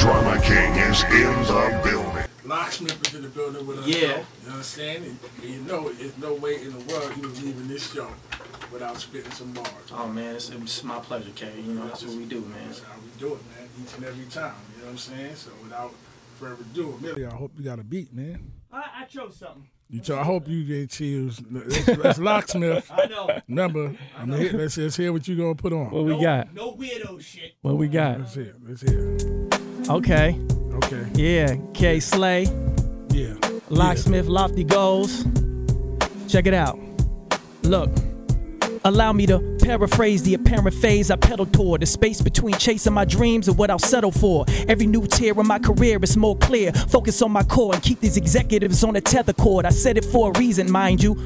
Drama King is in the building. Locksmith is in the building with us. Yeah. You understand? And you know, there's no way in the world you was leaving this show without spitting some bars. Oh man, it's my pleasure, Kay. You know, that's what we do, man. That's how we do it, man. Each and every time. You know what I'm saying? So without further ado, Millie, I hope you got a beat, man. I chose something. I hope you get chills. That's Locksmith. I know. Remember, let's hear what you gonna put on. What we got? No weirdo shit. What we got? Let's hear. Let's hear. Okay. Okay. Yeah. K Slay. Yeah. Locksmith Lofty Goals. Check it out. Look. Allow me to paraphrase the apparent phase I pedal toward, the space between chasing my dreams and what I'll settle for. Every new tier in my career is more clear. Focus on my core and keep these executives on a tether cord. I said it for a reason, mind you.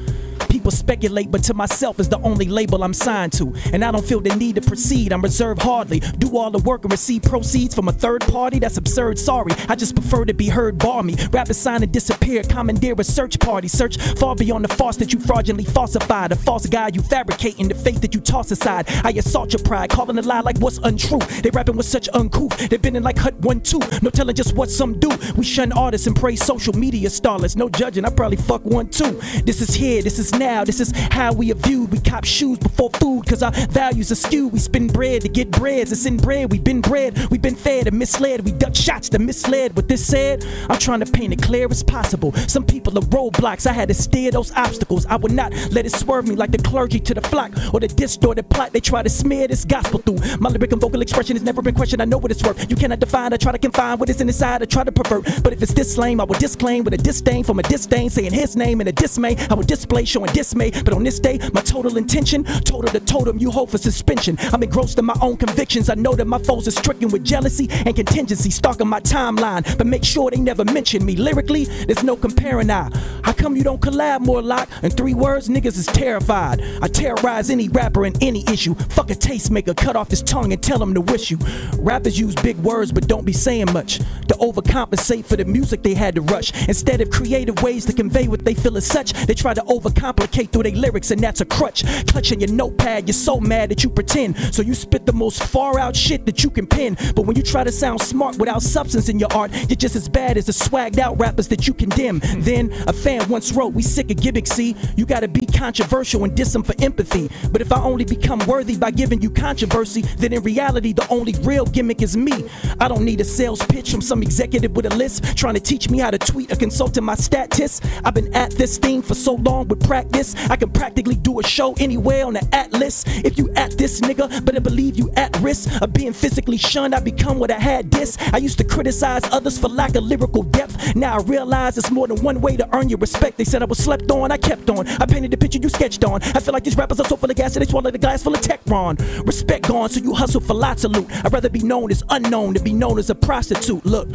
People speculate, but to myself is the only label I'm signed to. And I don't feel the need to proceed, I'm reserved hardly. Do all the work and receive proceeds from a third party? That's absurd, sorry. I just prefer to be heard bar me. Rappers sign and disappear, commandeer a search party. Search far beyond the farce that you fraudulently falsified. A false guy you fabricate in the faith that you toss aside. I assault your pride, calling a lie like what's untrue. They rapping with such uncouth, they been in like Hut 1-2. No telling just what some do. We shun artists and praise social media starlets. No judging, I probably fuck one too. This is here, this is now, this is how we are viewed. We cop shoes before food, cause our values are skewed. We spin bread to get breads, it's in bread. We've been bred, we've been fed and misled. We duck shots to misled. With this said, I'm trying to paint it clear as possible. Some people are roadblocks, I had to steer those obstacles. I would not let it swerve me like the clergy to the flock, or the distorted plot they try to smear this gospel through. My lyric and vocal expression has never been questioned, I know what it's worth. You cannot define, I try to confine what is inside, I try to pervert. But if it's this lame, I will disclaim with a disdain from a disdain, saying his name in a dismay. I will display, showing dismay. But on this day, my total intention, total the totem you hold for suspension. I'm engrossed in my own convictions. I know that my foes are stricken with jealousy and contingency, stalking my timeline, but make sure they never mention me. Lyrically, there's no comparing now. How come you don't collab more, Lock? In 3 words, niggas is terrified. I terrorize any rapper in any issue. Fuck a tastemaker, cut off his tongue and tell him to wish you. Rappers use big words but don't be saying much, to overcompensate for the music they had to rush. Instead of creative ways to convey what they feel as such, they try to overcomplicate through their lyrics, and that's a crutch. Clutching your notepad, you're so mad that you pretend, so you spit the most far out shit that you can pen. But when you try to sound smart without substance in your art, you're just as bad as the swagged out rappers that you condemn. Then a fan once wrote, we sick of gimmicks, see? You gotta be controversial and diss them for empathy. But if I only become worthy by giving you controversy, then in reality the only real gimmick is me. I don't need a sales pitch from some executive with a list trying to teach me how to tweet or consulting my statist. I've been at this thing for so long with practice, I can practically do a show anywhere on the atlas. If you at this nigga, better believe you at risk of being physically shunned. I become what I had this. I used to criticize others for lack of lyrical depth. Now I realize it's more than one way to earn your respect. They said I was slept on, I kept on. I painted the picture you sketched on. I feel like these rappers are so full of gas that they swallow the glass full of Teflon. Respect gone, so you hustle for lots of loot. I'd rather be known as unknown than be known as a prostitute. Look,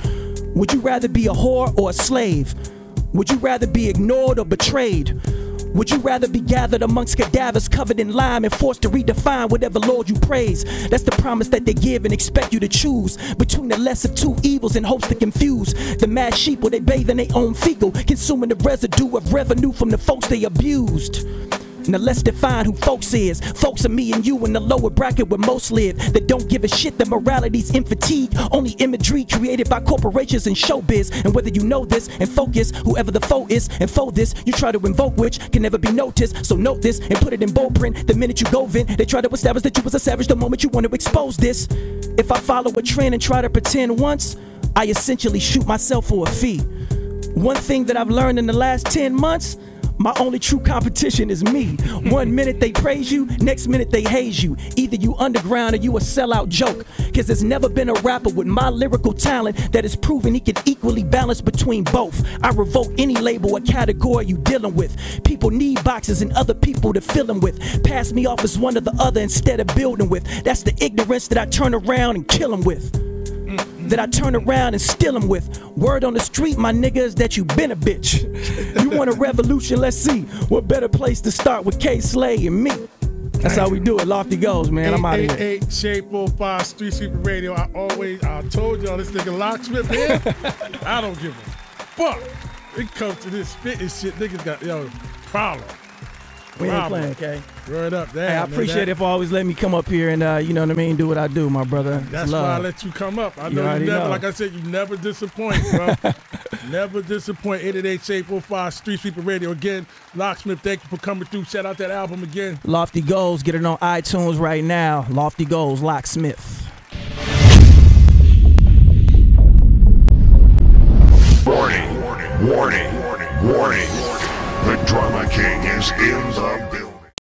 would you rather be a whore or a slave? Would you rather be ignored or betrayed? Would you rather be gathered amongst cadavers covered in lime and forced to redefine whatever Lord you praise? That's the promise that they give and expect you to choose between the less of two evils in hopes to confuse the mad sheep where they bathe in their own fecal, consuming the residue of revenue from the folks they abused. Now let's define who folks is. Folks are me and you in the lower bracket where most live, that don't give a shit that morality's in fatigue. Only imagery created by corporations and showbiz. And whether you know this and focus, whoever the foe is, and foe this you try to invoke, which can never be noticed. So note this and put it in bold print. The minute you go in, they try to establish that you was a savage the moment you want to expose this. If I follow a trend and try to pretend once, I essentially shoot myself for a fee. One thing that I've learned in the last 10 months, my only true competition is me. One minute they praise you, next minute they haze you. Either you underground or you a sellout joke. Cause there's never been a rapper with my lyrical talent that has proven he can equally balance between both. I revoke any label or category you dealing with. People need boxes and other people to fill them with. Pass me off as one or the other instead of building with. That's the ignorance that I turn around and kill them with. That I turn around and steal them with. Word on the street, my nigga, is that you been a bitch. You want a revolution? Let's see. What better place to start with K Slay and me? That's how we do it. Lofty Goes, man. I'm out of here. 888 Shade 45 Street Sweeper Radio. I told y'all this nigga Locksmith here. I don't give a fuck. It comes to this spitting shit. Niggas got, problem. We ain't playing, okay? Word up, damn. Hey, I appreciate it for always letting me come up here and, you know what I mean, do what I do, my brother. That's why I let you come up. I know you never, like I said, you never disappoint, bro. Never disappoint. 888-845 Street Sweeper Radio. Again, Locksmith, thank you for coming through. Shout out that album again. Lofty Goals. Get it on iTunes right now. Lofty Goals, Locksmith. Warning, warning, warning, warning. The Drama King is in